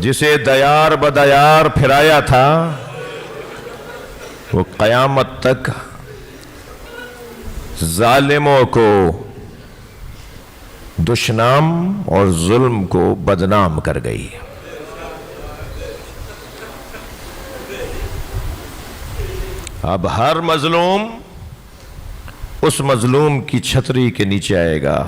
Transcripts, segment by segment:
جسے دیار بدیار پھرایا تھا وہ قیامت تک ظالموں کو دشنام اور ظلم کو بدنام کر گئی۔ اب ہر مظلوم اس مظلوم کی چھتری کے نیچے آئے گا۔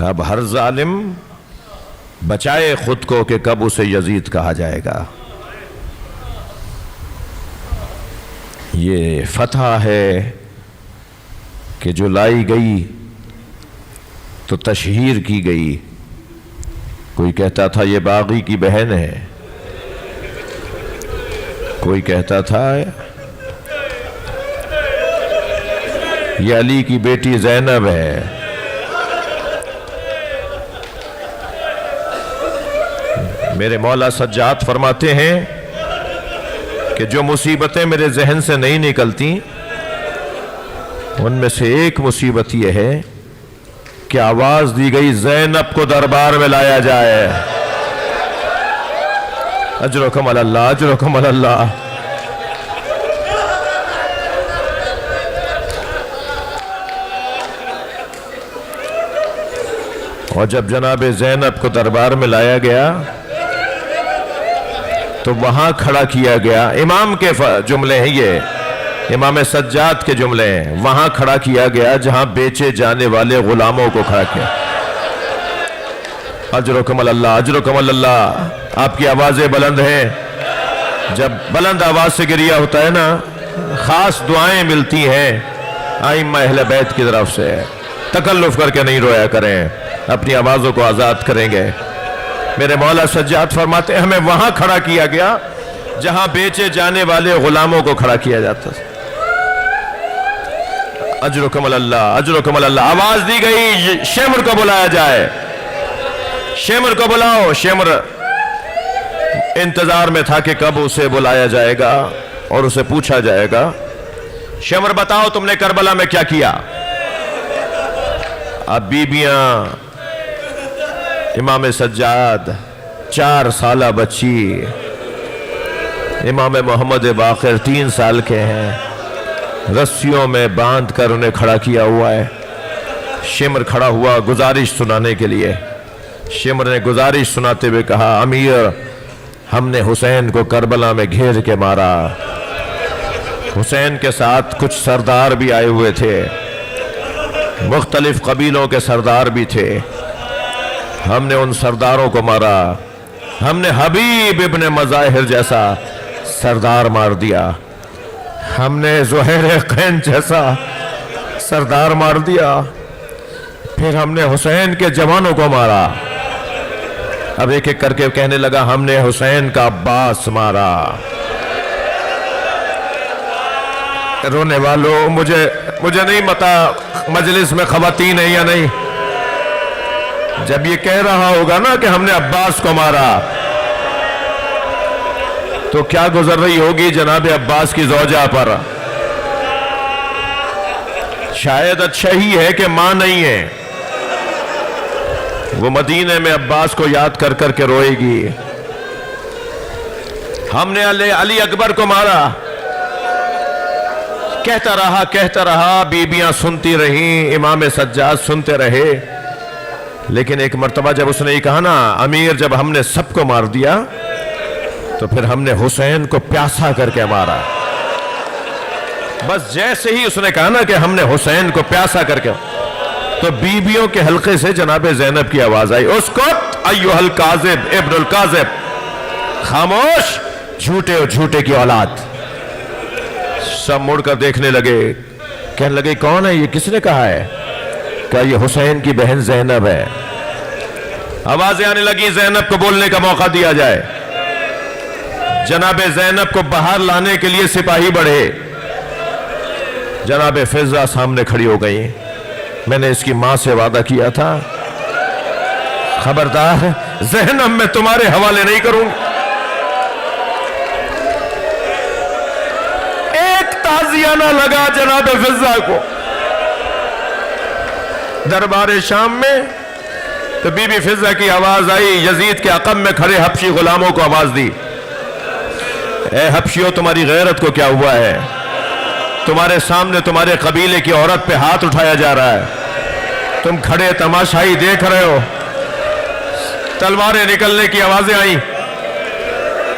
اب ہر ظالم بچائے خود کو کہ کب اسے یزید کہا جائے گا۔ یہ فتح ہے کہ جو لائی گئی تو تشہیر کی گئی۔ کوئی کہتا تھا یہ باغی کی بہن ہے، کوئی کہتا تھا یہ علی کی بیٹی زینب ہے۔ میرے مولا سجاد فرماتے ہیں کہ جو مصیبتیں میرے ذہن سے نہیں نکلتی ان میں سے ایک مصیبت یہ ہے کہ آواز دی گئی زینب کو دربار میں لایا جائے۔ اجرکم اللہ، اجرکم اللہ۔ اور جب جناب زینب کو دربار میں لایا گیا تو وہاں کھڑا کیا گیا۔ امام کے جملے ہیں یہ، امام سجاد کے جملے ہیں۔ وہاں کھڑا کیا گیا جہاں بیچے جانے والے غلاموں کو کھڑا کیا۔ اجرکم اللہ، اجرکم اللہ۔ آپ کی آوازیں بلند ہیں۔ جب بلند آواز سے گریہ ہوتا ہے نا، خاص دعائیں ملتی ہیں ائمہ اہل بیت کی طرف سے۔ تکلف کر کے نہیں رویا کریں، اپنی آوازوں کو آزاد کریں گے۔ میرے مولا سجاد فرماتے ہیں ہمیں وہاں کھڑا کیا گیا جہاں بیچے جانے والے غلاموں کو کھڑا کیا جاتا۔ اجرکم اللہ، اجرکم اللہ۔ آواز دی گئی شمر کو بلایا جائے، شمر کو بلاؤ۔ شمر انتظار میں تھا کہ کب اسے بلایا جائے گا اور اسے پوچھا جائے گا شمر بتاؤ تم نے کربلا میں کیا کیا۔ اب بیبیاں امام سجاد 4 سالہ بچی، امام محمد باقر 3 سال کے ہیں، رسیوں میں باندھ کر انہیں کھڑا کیا ہوا ہے۔ شمر کھڑا ہوا گزارش سنانے کے لیے۔ شمر نے گزارش سناتے ہوئے کہا امیر ہم نے حسین کو کربلا میں گھیر کے مارا۔ حسین کے ساتھ کچھ سردار بھی آئے ہوئے تھے، مختلف قبیلوں کے سردار بھی تھے۔ ہم نے ان سرداروں کو مارا۔ ہم نے حبیب ابن مظاہر جیسا سردار مار دیا، ہم نے زہیر قین جیسا سردار مار دیا، پھر ہم نے حسین کے جوانوں کو مارا۔ اب ایک ایک کر کے کہنے لگا ہم نے حسین کا عباس مارا۔ رونے والوں مجھے نہیں پتا مجلس میں خواتین ہیں یا نہیں۔ جب یہ کہہ رہا ہوگا نا کہ ہم نے عباس کو مارا تو کیا گزر رہی ہوگی جناب عباس کی زوجہ پر۔ شاید اچھا ہی ہے کہ ماں نہیں ہے، وہ مدینے میں عباس کو یاد کر کر کے روئے گی۔ ہم نے علی اکبر کو مارا۔ کہتا رہا بیبیاں سنتی رہیں، امام سجاد سنتے رہے، لیکن ایک مرتبہ جب اس نے یہ کہا نا امیر جب ہم نے سب کو مار دیا تو پھر ہم نے حسین کو پیاسا کر کے مارا۔ بس جیسے ہی اس نے کہا نا کہ ہم نے حسین کو پیاسا کر کے، تو بیبیوں کے حلقے سے جناب زینب کی آواز آئی اسکت ایھا الکاذب ابن الکاذب، خاموش جھوٹے اور جھوٹے کی اولاد۔ سب مڑ کر دیکھنے لگے، کہنے لگے کون ہے یہ، کس نے کہا ہے؟ کہ یہ حسین کی بہن زینب ہے۔ آوازیں آنے لگی زینب کو بولنے کا موقع دیا جائے۔ جناب زینب کو باہر لانے کے لیے سپاہی بڑھے۔ جناب فضہ سامنے کھڑی ہو گئی۔ میں نے اس کی ماں سے وعدہ کیا تھا خبردار زینب میں تمہارے حوالے نہیں کروں گی۔ ایک تعزیہ نہ لگا جناب فضہ کو۔ دربار شام میں تو بی بی فضہ کی آواز آئی، یزید کے عقب میں کھڑے حبشی غلاموں کو آواز دی، اے حبشیوں تمہاری غیرت کو کیا ہوا ہے؟ تمہارے سامنے تمہارے قبیلے کی عورت پہ ہاتھ اٹھایا جا رہا ہے، تم کھڑے تماشائی دیکھ رہے ہو۔ تلواریں نکلنے کی آوازیں آئیں،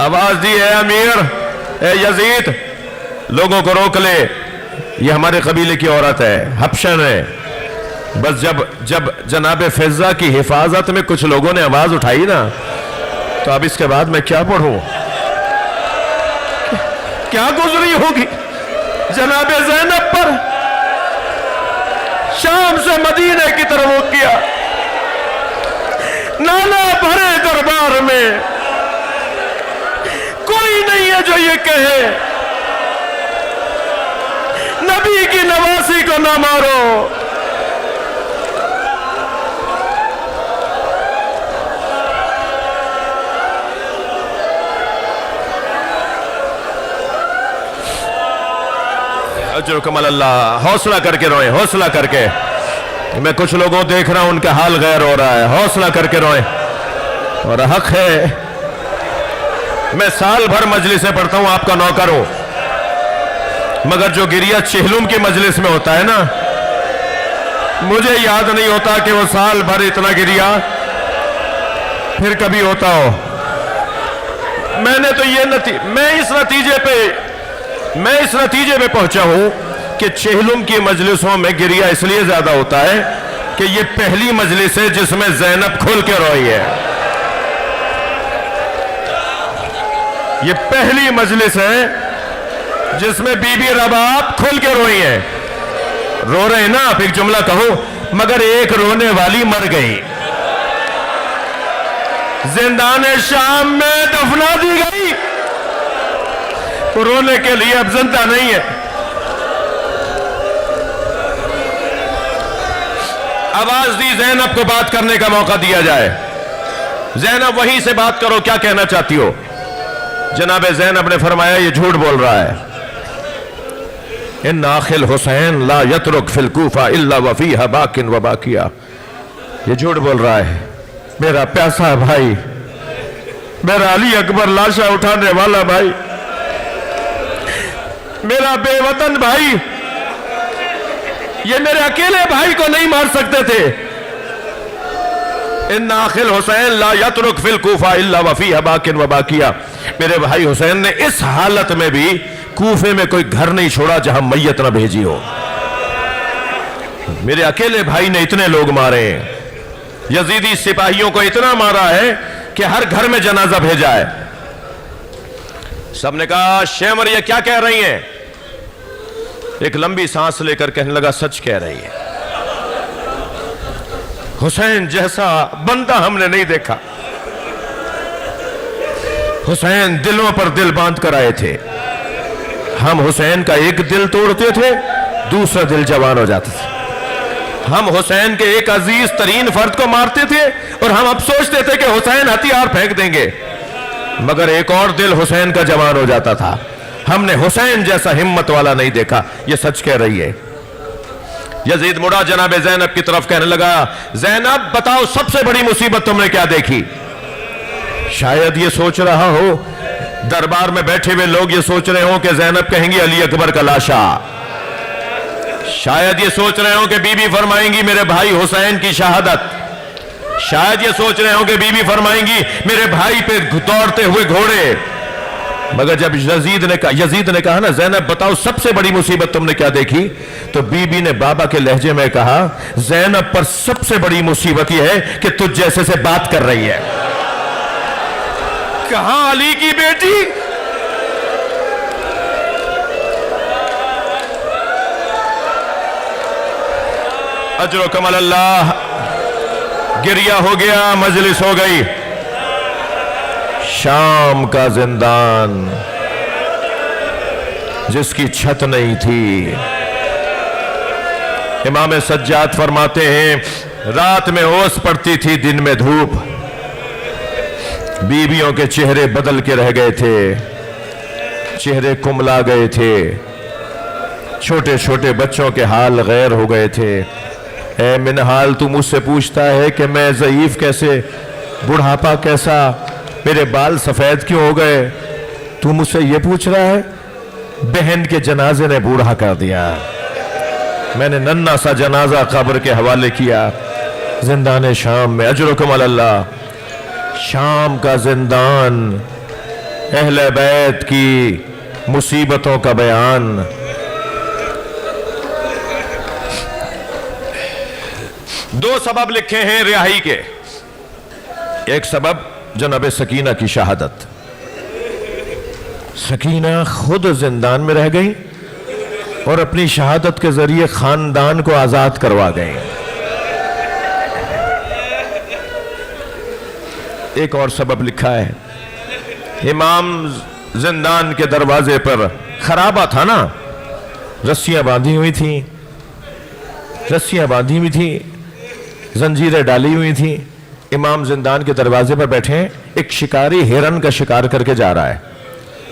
آواز دی اے امیر، اے یزید لوگوں کو روک لے، یہ ہمارے قبیلے کی عورت ہے، حبشن ہے۔ بس جب جناب فضہ کی حفاظت میں کچھ لوگوں نے آواز اٹھائی نا، تو اب اس کے بعد میں کیا پڑھوں؟ کیا گزری ہوگی جناب زینب پر؟ شام سے مدینے کی طرف ہو کیا، نالا بھرے دربار میں کوئی نہیں ہے جو یہ کہے نبی کی نواسی کو نہ مارو۔ اجرکم اللہ، حوصلہ کر کے روئیں، حوصلہ کر کے۔ میں کچھ لوگوں دیکھ رہا ہوں ان کا حال غیر ہو رہا ہے، حوصلہ کر کے روئیں، اور حق ہے۔ میں سال بھر مجلسیں پڑھتا ہوں، آپ کا نوکر ہوں، مگر جو گریہ چہلم کی مجلس میں ہوتا ہے نا، مجھے یاد نہیں ہوتا کہ وہ سال بھر اتنا گریہ پھر کبھی ہوتا ہو۔ میں نے تو میں اس نتیجے پہ پہنچا ہوں کہ چہلم کی مجلسوں میں گریہ اس لیے زیادہ ہوتا ہے کہ یہ پہلی مجلس ہے جس میں زینب کھل کے روئی ہے۔ یہ پہلی مجلس ہے جس میں بی بی رباب کھل کے روئی ہے۔ رو رہے ہیں نا آپ، ایک جملہ کہو، مگر ایک رونے والی مر گئی، زندان شام میں دفنا دی گئی، رونے کے لیے اب زندہ نہیں ہے۔ آواز دی زینب کو بات کرنے کا موقع دیا جائے۔ زینب وہیں سے بات کرو، کیا کہنا چاہتی ہو؟ جناب زینب نے فرمایا یہ جھوٹ بول رہا ہے، ان آخل حسین لا یترک فی الکوفہ الا وفیہ باکن و باکیہ، یہ جھوٹ بول رہا ہے، میرا پیاسا بھائی، میرا علی اکبر لاشا اٹھانے والا بھائی، میرا بے وطن بھائی، یہ میرے اکیلے بھائی کو نہیں مار سکتے تھے۔ ان آخل حسین لا یترک فی الکوفہ الا وفیہ باکن و باکیہ، میرے بھائی حسین نے اس حالت میں بھی کوفے میں کوئی گھر نہیں چھوڑا جہاں میت نہ بھیجی ہو۔ میرے اکیلے بھائی نے اتنے لوگ مارے ہیں، یزیدی سپاہیوں کو اتنا مارا ہے کہ ہر گھر میں جنازہ بھیجا ہے۔ سب نے کہا شیمر یہ کیا کہہ رہی ہیں؟ ایک لمبی سانس لے کر کہنے لگا سچ کہہ رہی ہے، حسین جیسا بندہ ہم نے نہیں دیکھا۔ حسین دلوں پر دل باندھ کر آئے تھے، ہم حسین کا ایک دل توڑتے تھے، دوسرا دل جوان ہو جاتا تھا۔ ہم حسین کے ایک عزیز ترین فرد کو مارتے تھے اور ہم اب سوچتے تھے کہ حسین ہتھیار پھینک دیں گے، مگر ایک اور دل حسین کا جوان ہو جاتا تھا۔ ہم نے حسین جیسا ہمت والا نہیں دیکھا، یہ سچ کہہ رہی ہے۔ یزید مڑا جناب زینب کی طرف کہنے لگا زینب بتاؤ سب سے بڑی مصیبت تم نے کیا دیکھی؟ شاید یہ سوچ رہا ہو، دربار میں بیٹھے ہوئے لوگ یہ سوچ رہے ہوں کہ زینب کہیں گی علی اکبر کا لاشا، شاید یہ سوچ رہے ہوں کہ بی بی فرمائیں گی میرے بھائی حسین کی شہادت، شاید یہ سوچ رہے ہوں کہ بی بی فرمائیں گی میرے بھائی پہ دوڑتے ہوئے گھوڑے، مگر جب یزید نے کہا نا زینب بتاؤ سب سے بڑی مصیبت تم نے کیا دیکھی، تو بی بی نے بابا کے لہجے میں کہا زینب پر سب سے بڑی مصیبت یہ ہے کہ تجھ جیسے سے بات کر رہی ہے۔ کہاں علی کی بیٹی؟ اجر و کمال اللہ، گریہ ہو گیا، مجلس ہو گئی۔ شام کا زندان جس کی چھت نہیں تھی، امام سجاد فرماتے ہیں رات میں اوس پڑتی تھی دن میں دھوپ، بیویوں کے چہرے بدل کے رہ گئے تھے، چہرے کملا گئے تھے، چھوٹے چھوٹے بچوں کے حال غیر ہو گئے تھے، اے منحال تو مجھ سے پوچھتا ہے کہ میں ضعیف کیسے, بڑھاپا کیسا, میرے بال سفید کیوں ہو گئے, تو مجھ سے یہ پوچھ رہا ہے. بہن کے جنازے نے بوڑھا کر دیا, میں نے ننھا سا جنازہ قبر کے حوالے کیا زندان شام میں. اجرکم علی اللہ. شام کا زندان, اہل بیت کی مصیبتوں کا بیان. دو سبب لکھے ہیں رہائی کے. ایک سبب جناب سکینہ کی شہادت. سکینہ خود زندان میں رہ گئی اور اپنی شہادت کے ذریعے خاندان کو آزاد کروا گئی. ایک اور سبب لکھا ہے, امام زندان کے دروازے پر خرابہ تھا نا, رسیاں باندھی ہوئی تھیں, زنجیریں ڈالی ہوئی تھیں. امام زندان کے دروازے پر بیٹھے ہیں, ایک شکاری ہرن کا شکار کر کے جا رہا ہے.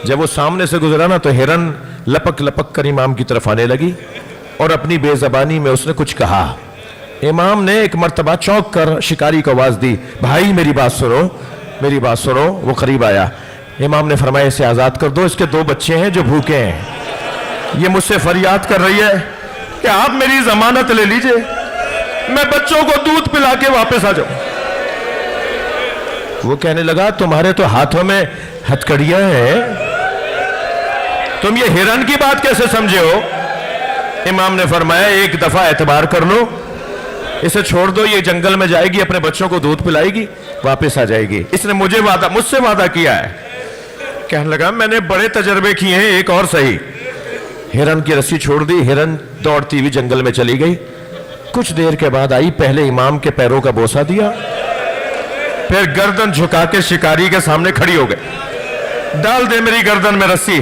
جب وہ سامنے سے گزرا نا تو ہرن لپک لپک کر امام کی طرف آنے لگی اور اپنی بے زبانی میں اس نے کچھ کہا. امام نے ایک مرتبہ چونک کر شکاری کو آواز دی, بھائی میری بات سنو. وہ قریب آیا. امام نے فرمایا اسے آزاد کر دو, اس کے 2 بچے ہیں جو بھوکے ہیں, یہ مجھ سے فریاد کر رہی ہے کہ آپ میری ضمانت لے لیجئے, میں بچوں کو دودھ پلا کے واپس آ جاؤں. وہ کہنے لگا تمہارے تو ہاتھوں میں ہتھکڑیاں ہیں, تم یہ ہرن کی بات کیسے سمجھے ہو؟ امام نے فرمایا ایک دفعہ اعتبار کر لو, اسے چھوڑ دو, یہ جنگل میں جائے گی, اپنے بچوں کو دودھ پلائے گی, واپس آ جائے گی. اس نے مجھ سے وعدہ کیا ہے. کہنے لگا میں نے بڑے تجربے کیے ہیں, ایک اور صحیح. ہرن کی رسی چھوڑ دی, ہرن دوڑتی ہوئی جنگل میں چلی گئی. کچھ دیر کے بعد آئی, پہلے امام کے پیروں کا بوسہ دیا, پھر گردن جھکا کے شکاری کے سامنے کھڑی ہو گئی, ڈال دے میری گردن میں رسی.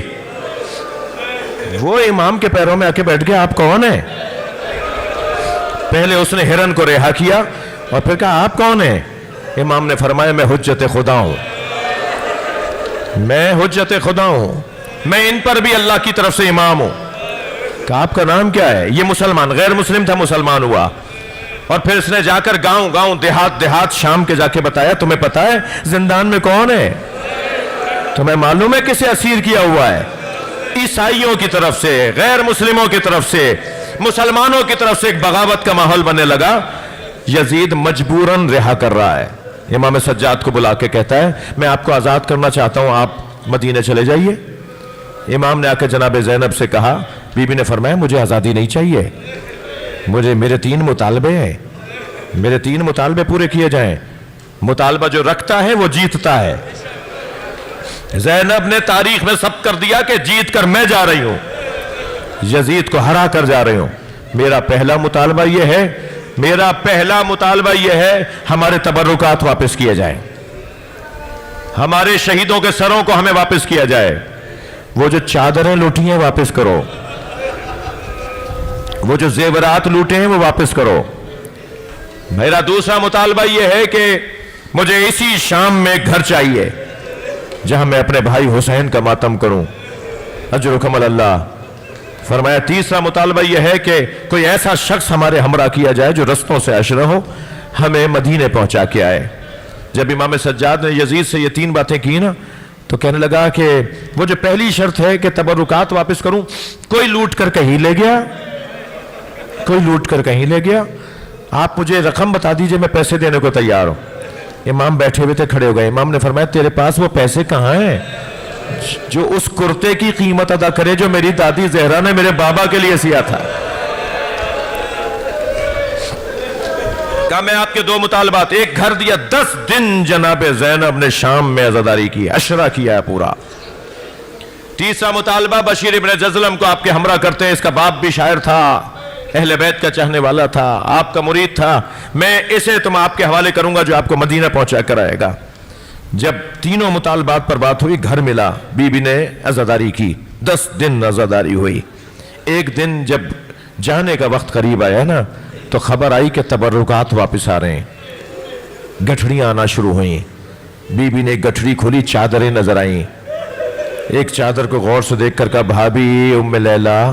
وہ امام کے پیروں میں آ کے بیٹھ گیا, آپ کون ہیں؟ پہلے اس نے ہرن کو رہا کیا اور پھر کہا آپ کون ہیں؟ امام نے فرمایا میں حجت خدا ہوں, میں ان پر بھی اللہ کی طرف سے امام ہوں. کہا آپ کا نام کیا ہے؟ یہ مسلمان, غیر مسلم تھا, مسلمان ہوا. اور پھر اس نے جا کر گاؤں دیہات شام کے جا کے بتایا, تمہیں پتا ہے زندان میں کون ہے؟ تمہیں معلوم ہے کسے اسیر کیا ہوا ہے؟ عیسائیوں کی طرف سے, غیر مسلموں کی طرف سے, مسلمانوں کی طرف سے ایک بغاوت کا ماحول بننے لگا. یزید مجبوراً رہا کر رہا ہے. امام سجاد کو بلا کے کہتا ہے میں آپ کو آزاد کرنا چاہتا ہوں, آپ مدینے چلے جائیے. امام نے آ کے جناب زینب سے کہا, بی بی نے فرمایا مجھے آزادی نہیں چاہیے, میرے 3 مطالبے ہیں, میرے 3 مطالبے پورے کیے جائیں. مطالبہ جو رکھتا ہے وہ جیتتا ہے. زینب نے تاریخ میں ثبت کر دیا کہ جیت کر میں جا رہی ہوں, یزید کو ہرا کر جا رہی ہوں. میرا پہلا مطالبہ یہ ہے ہمارے تبرکات واپس کیے جائیں, ہمارے شہیدوں کے سروں کو ہمیں واپس کیا جائے. وہ جو چادریں لوٹی ہیں واپس کرو, وہ جو زیورات لوٹے ہیں وہ واپس کرو. میرا دوسرا مطالبہ یہ ہے کہ مجھے اسی شام میں گھر چاہیے جہاں میں اپنے بھائی حسین کا ماتم کروں. اجرکم علی اللہ. فرمایا تیسرا مطالبہ یہ ہے کہ کوئی ایسا شخص ہمارے ہمراہ کیا جائے جو رستوں سے اشرہ ہو, ہمیں مدینے پہنچا کے آئے. جب امام سجاد نے یزید سے یہ 3 باتیں کی نا تو کہنے لگا کہ وہ جو پہلی شرط ہے کہ تبرکات واپس کروں, کوئی لوٹ کر کہیں لے گیا, آپ مجھے رقم بتا دیجئے, میں پیسے دینے کو تیار ہوں. امام بیٹھے ہوئے تھے, کھڑے ہو گئے. امام نے فرمایا تیرے پاس وہ پیسے کہاں ہیں جو اس کرتے کی قیمت ادا کرے جو میری دادی زہرا نے میرے بابا کے لیے سیا تھا. کہا میں آپ کے 2 مطالبات, ایک گھر دیا, 10 دن جناب زینب نے شام میں عزاداری کی, عشرہ کیا ہے پورا. تیسرا مطالبہ بشیر ابن جزلم کو آپ کے ہمراہ کرتے ہیں, اس کا باپ بھی شاعر تھا, اہل بیت کا چاہنے والا تھا, آپ کا مرید تھا, میں اسے تم آپ کے حوالے کروں گا جو آپ کو مدینہ پہنچا کر آئے گا. جب تینوں مطالبات پر بات ہوئی, گھر ملا, بی بی نے عزاداری کی, 10 دن عزاداری ہوئی. ایک دن جب جانے کا وقت قریب آیا نا تو خبر آئی کہ تبرکات واپس آ رہے ہیں. گٹھڑیاں آنا شروع ہوئیں. بی بی نے گٹھڑی کھولی, چادریں نظر آئیں. ایک چادر کو غور سے دیکھ کر کہا بھابی ام لیلا